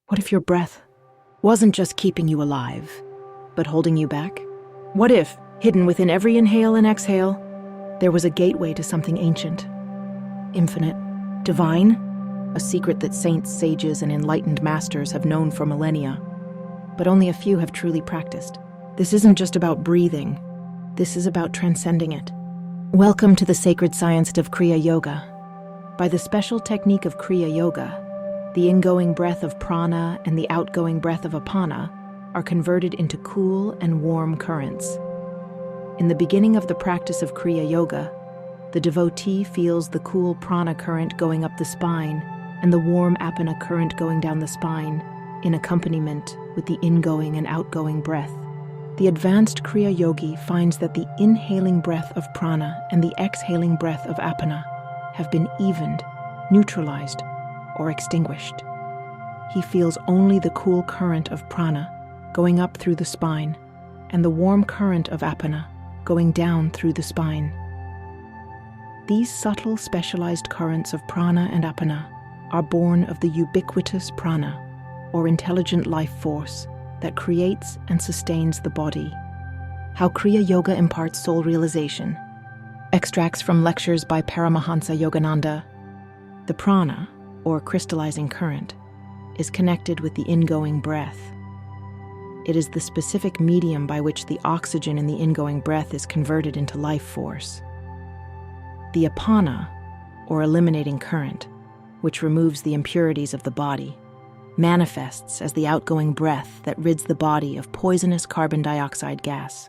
What if your breath wasn't just keeping you alive, but holding you back? What if, hidden within every inhale and exhale, there was a gateway to something ancient, infinite, divine, a secret that saints, sages, and enlightened masters have known for millennia, but only a few have truly practiced? This isn't just about breathing. This is about transcending it. Welcome to the sacred science of Kriya Yoga. By the special technique of Kriya Yoga, the ingoing breath of prāṇa and the outgoing breath of apāna are converted into cool and warm currents. In the beginning of the practice of Kriya Yoga, the devotee feels the cool prāṇa current going up the spine and the warm apāna current going down the spine, in accompaniment with the ingoing and outgoing breath. The advanced Kriya Yogi finds that the inhaling breath of prāṇa and the exhaling breath of apāna have been evened, neutralized, or extinguished. He feels only the cool current of prāṇa going up through the spine and the warm current of apāna going down through the spine. These subtle, specialized currents of prāṇa and apāna are born of the ubiquitous prāṇa, or intelligent life force, that creates and sustains the body. How Kriya Yoga imparts soul realization. Extracts from lectures by Paramahansa Yogananda. The prāṇa, or crystallizing current, is connected with the ingoing breath. It is the specific medium by which the oxygen in the ingoing breath is converted into life force. The apāna, or eliminating current, which removes the impurities of the body, manifests as the outgoing breath that rids the body of poisonous carbon dioxide gas.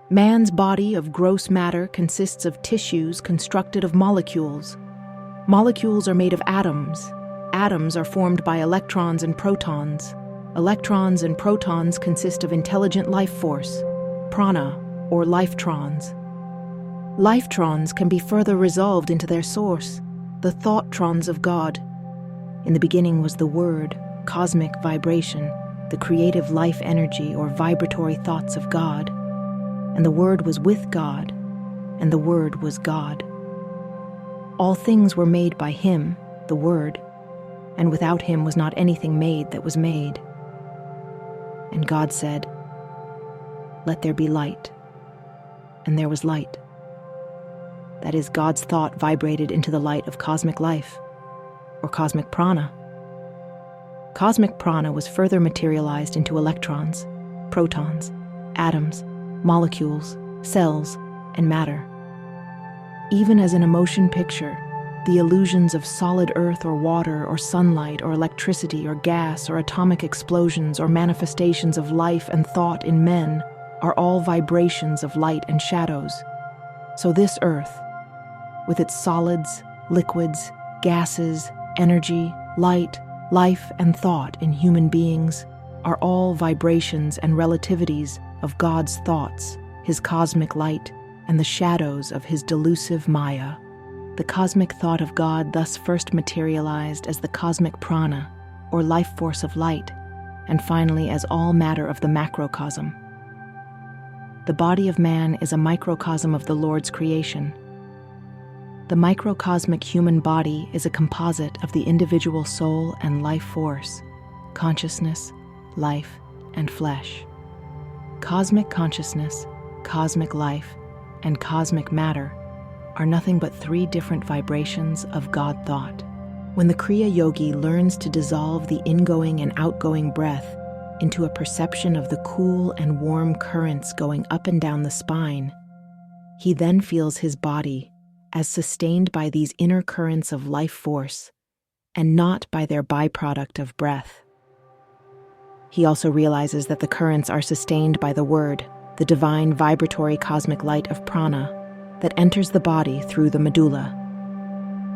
Man's body of gross matter consists of tissues constructed of molecules. Molecules are made of atoms. Atoms are formed by electrons and protons. Electrons and protons consist of intelligent life force, prāṇa, or lifetrons. Lifetrons can be further resolved into their source, the thoughttrons of God. In the beginning was the Word, cosmic vibration, the creative life energy or vibratory thoughts of God. And the Word was with God, and the Word was God. All things were made by Him, the Word, and without Him was not anything made that was made. And God said, "Let there be light." And there was light. That is, God's thought vibrated into the light of cosmic life, or cosmic prāṇa. Cosmic prāṇa was further materialized into electrons, protons, atoms, molecules, cells, and matter. Even as in a motion picture, the illusions of solid earth or water or sunlight or electricity or gas or atomic explosions or manifestations of life and thought in men are all vibrations of light and shadows. So this earth, with its solids, liquids, gases, energy, light, life, and thought in human beings, are all vibrations and relativities of God's thoughts, His cosmic light, and the shadows of His delusive Maya. The cosmic thought of God thus first materialized as the cosmic prāṇa, or life force of light, and finally as all matter of the macrocosm. The body of man is a microcosm of the Lord's creation. The microcosmic human body is a composite of the individual soul and life force, consciousness, life, and flesh. Cosmic consciousness, cosmic life, and cosmic matter are nothing but three different vibrations of God thought. When the Kriya Yogi learns to dissolve the ingoing and outgoing breath into a perception of the cool and warm currents going up and down the spine, he then feels his body as sustained by these inner currents of life force and not by their byproduct of breath. He also realizes that the currents are sustained by the Word, the divine vibratory cosmic light of prāṇa that enters the body through the medulla.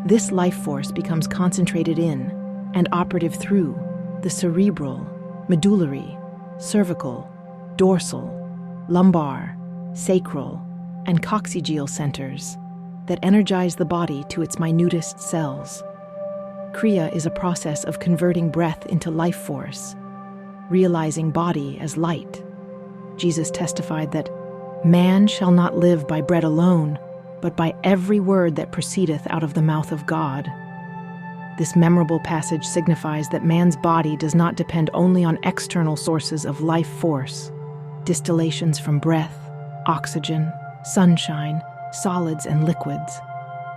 This life force becomes concentrated in and operative through the cerebral, medullary, cervical, dorsal, lumbar, sacral, and coccygeal centers that energize the body to its minutest cells. Kriya is a process of converting breath into life force, realizing body as light. Jesus testified that man shall not live by bread alone, but by every word that proceedeth out of the mouth of God. This memorable passage signifies that man's body does not depend only on external sources of life force, distillations from breath, oxygen, sunshine, solids and liquids,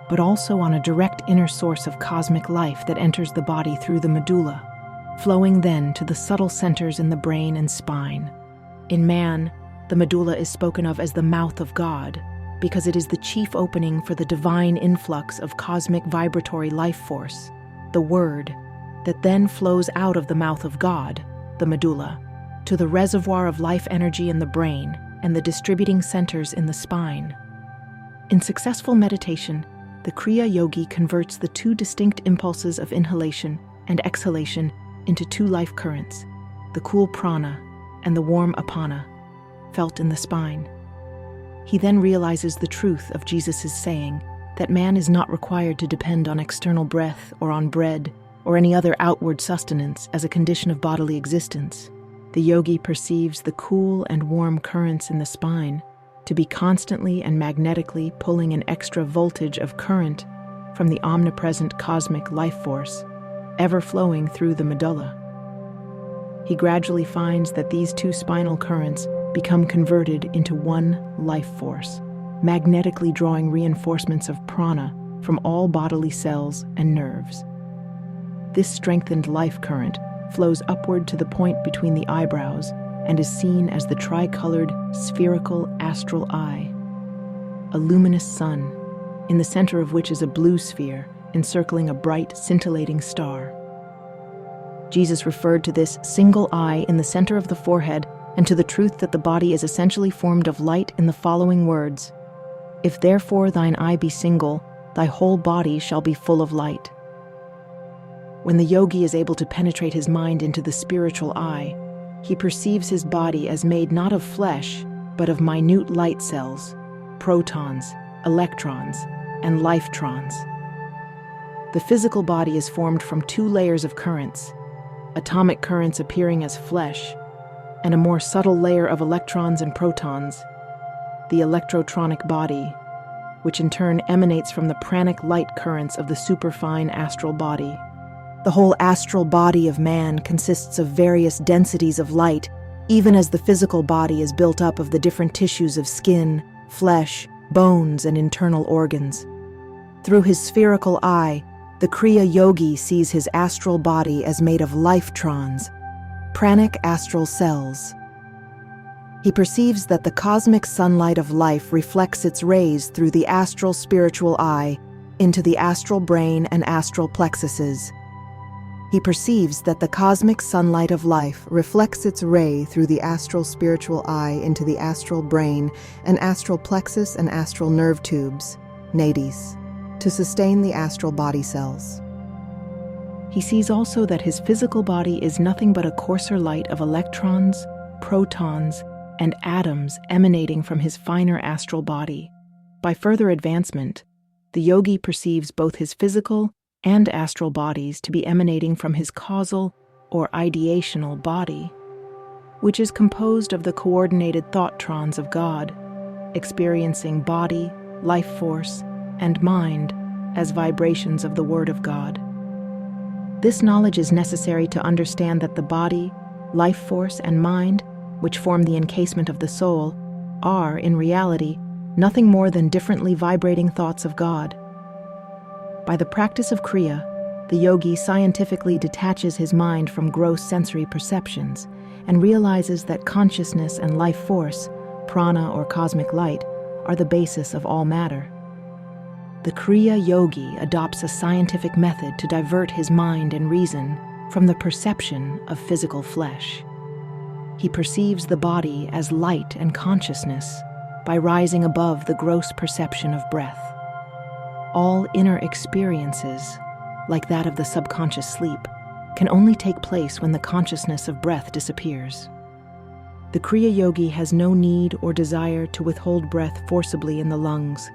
but also on a direct inner source of cosmic life that enters the body through the medulla, flowing then to the subtle centers in the brain and spine. In man, the medulla is spoken of as the mouth of God, because it is the chief opening for the divine influx of cosmic vibratory life force, the Word, that then flows out of the mouth of God, the medulla, to the reservoir of life energy in the brain and the distributing centers in the spine. In successful meditation, the Kriya Yogi converts the two distinct impulses of inhalation and exhalation into two life currents, the cool prāṇa and the warm apāna, felt in the spine. He then realizes the truth of Jesus' saying that man is not required to depend on external breath or on bread or any other outward sustenance as a condition of bodily existence. The yogi perceives the cool and warm currents in the spine to be constantly and magnetically pulling an extra voltage of current from the omnipresent cosmic life force, ever flowing through the medulla. He gradually finds that these two spinal currents become converted into one life force, magnetically drawing reinforcements of prāṇa from all bodily cells and nerves. This strengthened life current flows upward to the point between the eyebrows and is seen as the tricolored spherical astral eye, a luminous sun, in the center of which is a blue sphere encircling a bright, scintillating star. Jesus referred to this single eye in the center of the forehead and to the truth that the body is essentially formed of light in the following words: "If therefore thine eye be single, thy whole body shall be full of light." When the yogi is able to penetrate his mind into the spiritual eye, he perceives his body as made not of flesh, but of minute light cells, protons, electrons, and lifetrons. The physical body is formed from two layers of currents, atomic currents appearing as flesh, and a more subtle layer of electrons and protons, the electrotronic body, which in turn emanates from the pranic light currents of the superfine astral body. The whole astral body of man consists of various densities of light, even as the physical body is built up of the different tissues of skin, flesh, bones, and internal organs. Through his spherical eye, the Kriya Yogi sees his astral body as made of lifetrons, pranic astral cells. He perceives that the cosmic sunlight of life reflects its rays through the astral spiritual eye into the astral brain and astral plexuses. He perceives that the cosmic sunlight of life reflects its ray through the astral spiritual eye into the astral brain and astral plexus and astral nerve tubes, nadis, to sustain the astral body cells. He sees also that his physical body is nothing but a coarser light of electrons, protons, and atoms emanating from his finer astral body. By further advancement, the yogi perceives both his physical and astral bodies to be emanating from his causal or ideational body, which is composed of the coordinated thoughtrons of God, experiencing body, life force, and mind as vibrations of the Word of God. This knowledge is necessary to understand that the body, life force, and mind, which form the encasement of the soul, are, in reality, nothing more than differently vibrating thoughts of God. By the practice of Kriya, the yogi scientifically detaches his mind from gross sensory perceptions and realizes that consciousness and life force, prāṇa or cosmic light, are the basis of all matter. The Kriya Yogi adopts a scientific method to divert his mind and reason from the perception of physical flesh. He perceives the body as light and consciousness by rising above the gross perception of breath. All inner experiences, like that of the subconscious sleep, can only take place when the consciousness of breath disappears. The Kriya Yogi has no need or desire to withhold breath forcibly in the lungs.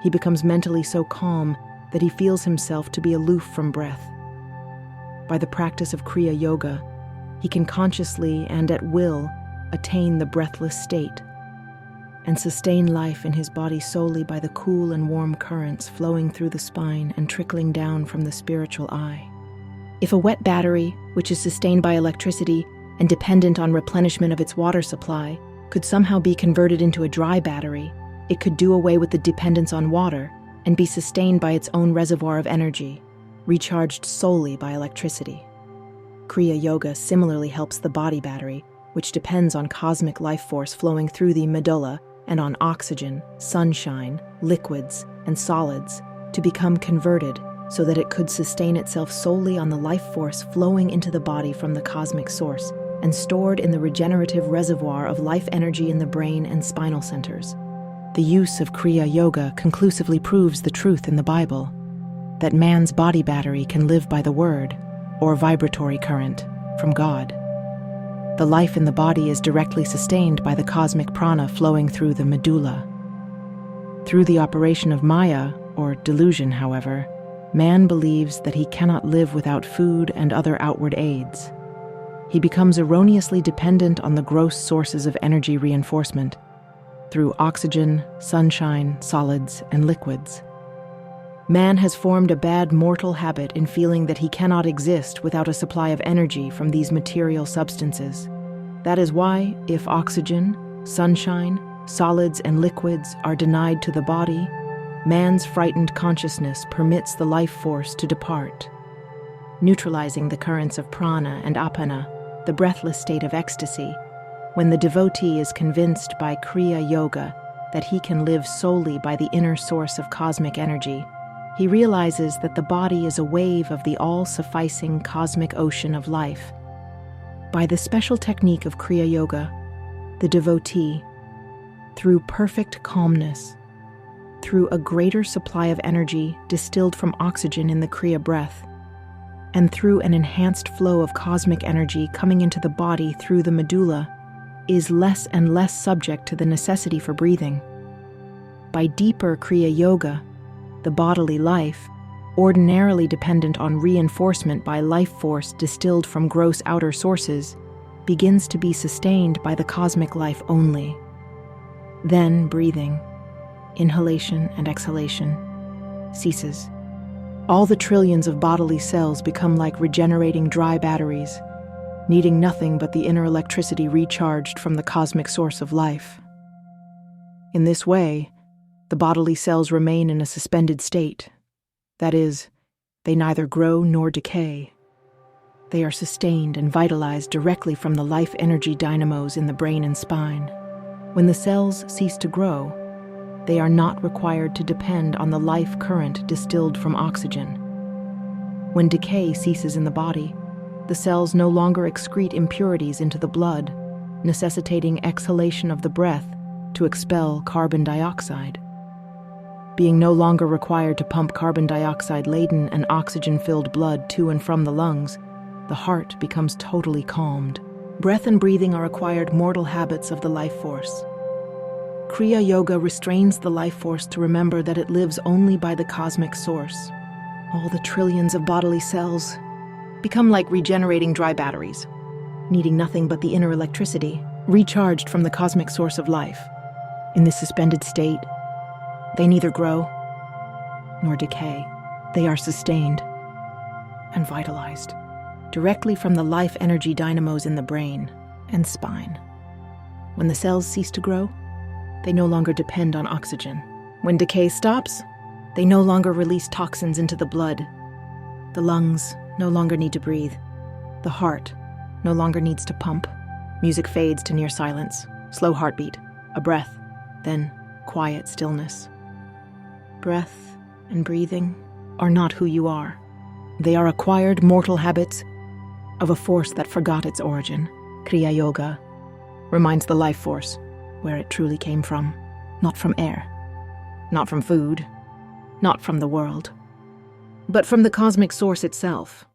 He becomes mentally so calm that he feels himself to be aloof from breath. By the practice of Kriya Yoga, he can consciously and at will attain the breathless state. and sustain life in his body solely by the cool and warm currents flowing through the spine and trickling down from the spiritual eye. If a wet battery, which is sustained by electricity and dependent on replenishment of its water supply, could somehow be converted into a dry battery, it could do away with the dependence on water and be sustained by its own reservoir of energy, recharged solely by electricity. Kriya Yoga similarly helps the body battery, which depends on cosmic life force flowing through the medulla and on oxygen, sunshine, liquids, and solids, to become converted so that it could sustain itself solely on the life force flowing into the body from the cosmic source and stored in the regenerative reservoir of life energy in the brain and spinal centers. The use of Kriya Yoga conclusively proves the truth in the Bible, that man's body battery can live by the word, or vibratory current, from God. The life in the body is directly sustained by the cosmic prāṇa flowing through the medulla. Through the operation of Maya, or delusion, however, man believes that he cannot live without food and other outward aids. He becomes erroneously dependent on the gross sources of energy reinforcement, through oxygen, sunshine, solids, and liquids. Man has formed a bad mortal habit in feeling that he cannot exist without a supply of energy from these material substances. That is why, if oxygen, sunshine, solids, and liquids are denied to the body, man's frightened consciousness permits the life force to depart, neutralizing the currents of prāṇa and apāna, the breathless state of ecstasy. When the devotee is convinced by Kriya Yoga that he can live solely by the inner source of cosmic energy, he realizes that the body is a wave of the all-sufficing cosmic ocean of life. By the special technique of Kriya Yoga, the devotee, through perfect calmness, through a greater supply of energy distilled from oxygen in the Kriya breath, and through an enhanced flow of cosmic energy coming into the body through the medulla, is less and less subject to the necessity for breathing. By deeper Kriya Yoga, the bodily life, ordinarily dependent on reinforcement by life force distilled from gross outer sources, begins to be sustained by the cosmic life only. Then breathing, inhalation and exhalation, ceases. All the trillions of bodily cells become like regenerating dry batteries, needing nothing but the inner electricity recharged from the cosmic source of life. In this way, the bodily cells remain in a suspended state. That is, they neither grow nor decay. They are sustained and vitalized directly from the life energy dynamos in the brain and spine. When the cells cease to grow, they are not required to depend on the life current distilled from oxygen. When decay ceases in the body, the cells no longer excrete impurities into the blood, necessitating exhalation of the breath to expel carbon dioxide. Being no longer required to pump carbon dioxide-laden and oxygen-filled blood to and from the lungs, the heart becomes totally calmed. Breath and breathing are acquired mortal habits of the life force. Kriya Yoga restrains the life force to remember that it lives only by the cosmic source. All the trillions of bodily cells become like regenerating dry batteries, needing nothing but the inner electricity, recharged from the cosmic source of life. In this suspended state, they neither grow nor decay. They are sustained and vitalized directly from the life energy dynamos in the brain and spine. When the cells cease to grow, they no longer depend on oxygen. When decay stops, they no longer release toxins into the blood. The lungs no longer need to breathe. The heart no longer needs to pump. Music fades to near silence, slow heartbeat, a breath, then quiet stillness. Breath and breathing are not who you are. They are acquired mortal habits of a force that forgot its origin. Kriya Yoga reminds the life force where it truly came from, not from air, not from food, not from the world, but from the cosmic source itself.